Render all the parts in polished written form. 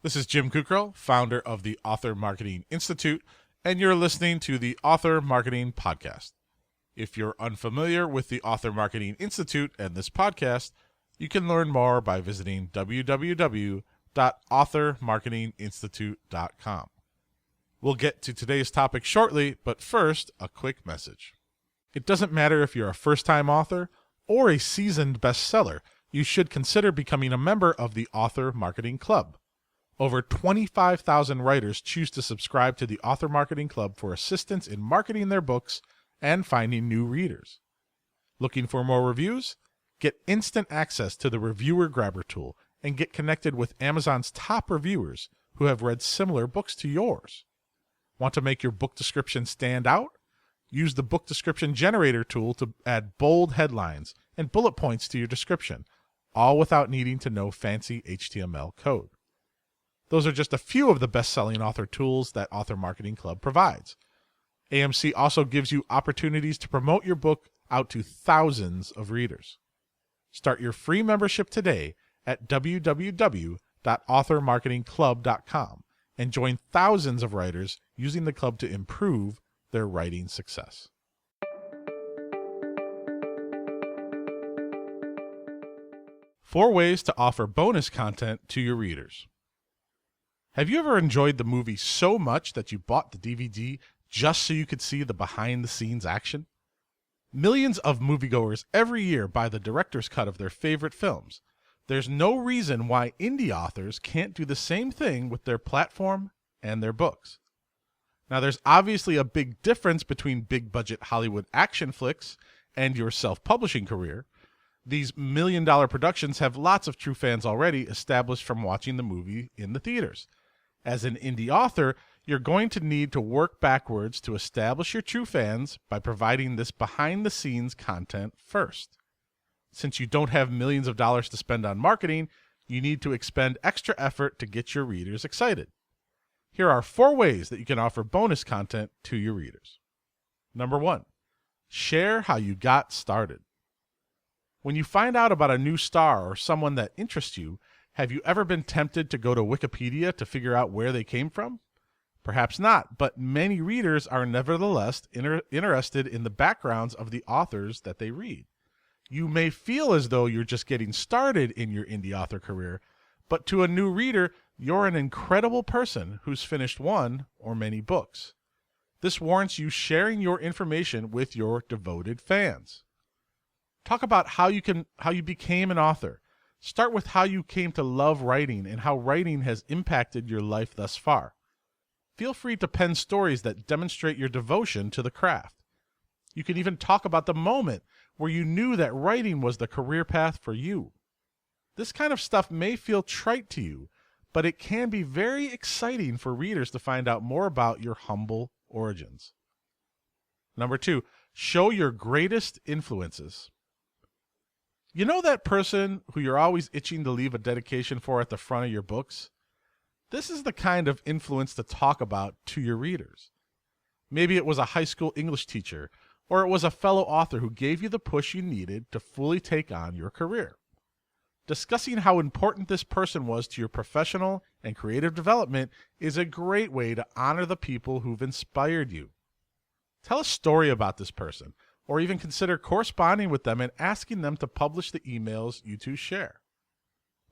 This is Jim Kukrow, founder of the Author Marketing Institute, and you're listening to the Author Marketing Podcast. If you're unfamiliar with the Author Marketing Institute and this podcast, you can learn more by visiting www.authormarketinginstitute.com. We'll get to today's topic shortly, but first, a quick message. It doesn't matter if you're a first-time author or a seasoned bestseller, you should consider becoming a member of the Author Marketing Club. Over 25,000 writers choose to subscribe to the Author Marketing Club for assistance in marketing their books and finding new readers. Looking for more reviews? Get instant access to the Reviewer Grabber tool and get connected with Amazon's top reviewers who have read similar books to yours. Want to make your book description stand out? Use the Book Description Generator tool to add bold headlines and bullet points to your description, all without needing to know fancy HTML code. Those are just a few of the best-selling author tools that Author Marketing Club provides. AMC also gives you opportunities to promote your book out to thousands of readers. Start your free membership today at www.authormarketingclub.com and join thousands of writers using the club to improve their writing success. Four ways to offer bonus content to your readers. Have you ever enjoyed the movie so much that you bought the DVD just so you could see the behind-the-scenes action? Millions of moviegoers every year buy the director's cut of their favorite films. There's no reason why indie authors can't do the same thing with their platform and their books. Now, there's obviously a big difference between big-budget Hollywood action flicks and your self-publishing career. These million-dollar productions have lots of true fans already established from watching the movie in the theaters. As an indie author, you're going to need to work backwards to establish your true fans by providing this behind-the-scenes content first. Since you don't have millions of dollars to spend on marketing, you need to expend extra effort to get your readers excited. Here are 4 ways that you can offer bonus content to your readers. Number 1, share how you got started. When you find out about a new star or someone that interests you, have you ever been tempted to go to Wikipedia to figure out where they came from? Perhaps not, but many readers are nevertheless interested in the backgrounds of the authors that they read. You may feel as though you're just getting started in your indie author career, but to a new reader, you're an incredible person who's finished one or many books. This warrants you sharing your information with your devoted fans. Talk about how you became an author. Start with how you came to love writing and how writing has impacted your life thus far. Feel free to pen stories that demonstrate your devotion to the craft. You can even talk about the moment where you knew that writing was the career path for you. This kind of stuff may feel trite to you, but it can be very exciting for readers to find out more about your humble origins. Number 2, show your greatest influences. You know that person who you're always itching to leave a dedication for at the front of your books? This is the kind of influence to talk about to your readers. Maybe it was a high school English teacher, or it was a fellow author who gave you the push you needed to fully take on your career. Discussing how important this person was to your professional and creative development is a great way to honor the people who've inspired you. Tell a story about this person, or even consider corresponding with them and asking them to publish the emails you two share.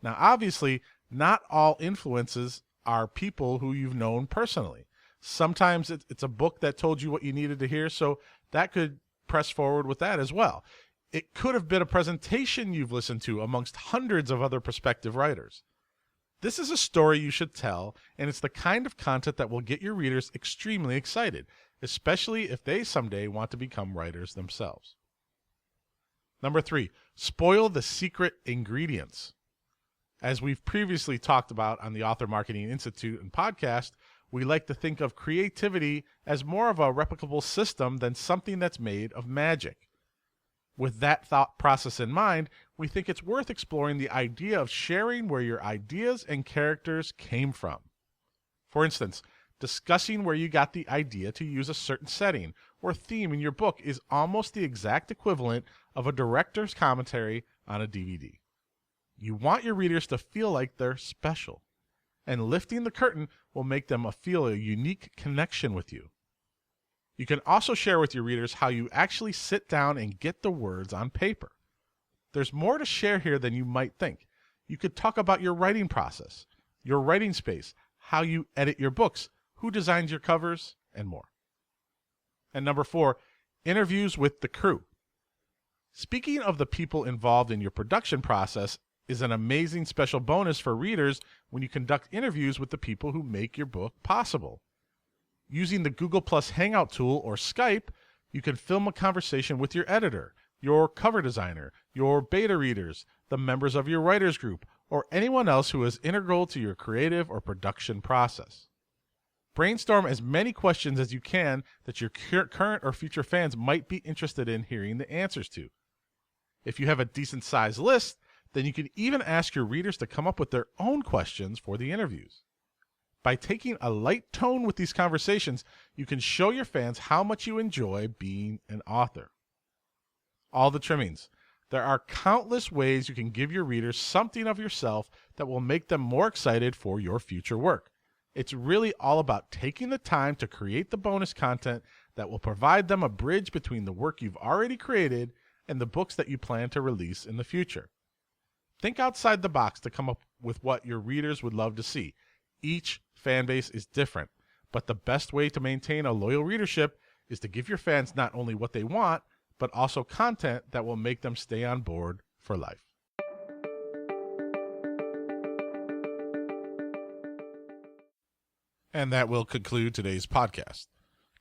Now, obviously, not all influences are people who you've known personally. Sometimes it's a book that told you what you needed to hear, so that could press forward with that as well. It could have been a presentation you've listened to amongst hundreds of other prospective writers. This is a story you should tell, and it's the kind of content that will get your readers extremely excited, especially if they someday want to become writers themselves. Number 3, spoil the secret ingredients. As we've previously talked about on the Author Marketing Institute and podcast, we like to think of creativity as more of a replicable system than something that's made of magic. With that thought process in mind, we think it's worth exploring the idea of sharing where your ideas and characters came from. For instance, discussing where you got the idea to use a certain setting or theme in your book is almost the exact equivalent of a director's commentary on a DVD. You want your readers to feel like they're special. and lifting the curtain will make them feel a unique connection with you. You can also share with your readers how you actually sit down and get the words on paper. There's more to share here than you might think. You could talk about your writing process, your writing space, how you edit your books, who designs your covers, and more. And number 4, interviews with the crew. Speaking of the people involved in your production process is an amazing special bonus for readers when you conduct interviews with the people who make your book possible. Using the Google Plus Hangout tool or Skype, you can film a conversation with your editor, your cover designer, your beta readers, the members of your writers group, or anyone else who is integral to your creative or production process. Brainstorm as many questions as you can that your current or future fans might be interested in hearing the answers to. If you have a decent sized list, then you can even ask your readers to come up with their own questions for the interviews. By taking a light tone with these conversations, you can show your fans how much you enjoy being an author. All the trimmings. There are countless ways you can give your readers something of yourself that will make them more excited for your future work. It's really all about taking the time to create the bonus content that will provide them a bridge between the work you've already created and the books that you plan to release in the future. Think outside the box to come up with what your readers would love to see. Each fan base is different, but the best way to maintain a loyal readership is to give your fans not only what they want, but also content that will make them stay on board for life. And that will conclude today's podcast.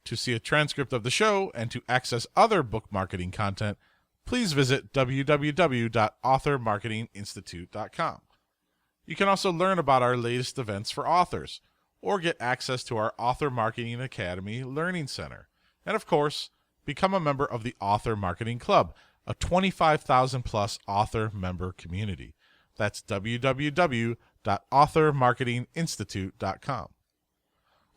To see a transcript of the show and to access other book marketing content, please visit www.authormarketinginstitute.com. You can also learn about our latest events for authors, or get access to our Author Marketing Academy Learning Center. And of course, become a member of the Author Marketing Club, a 25,000 plus author member community. That's www.authormarketinginstitute.com.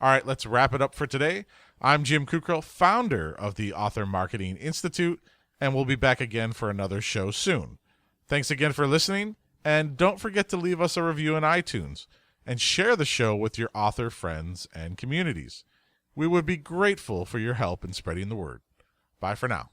All right, let's wrap it up for today. I'm Jim Kukral, founder of the Author Marketing Institute, and we'll be back again for another show soon. Thanks again for listening, and don't forget to leave us a review in iTunes and share the show with your author friends and communities. We would be grateful for your help in spreading the word. Bye for now.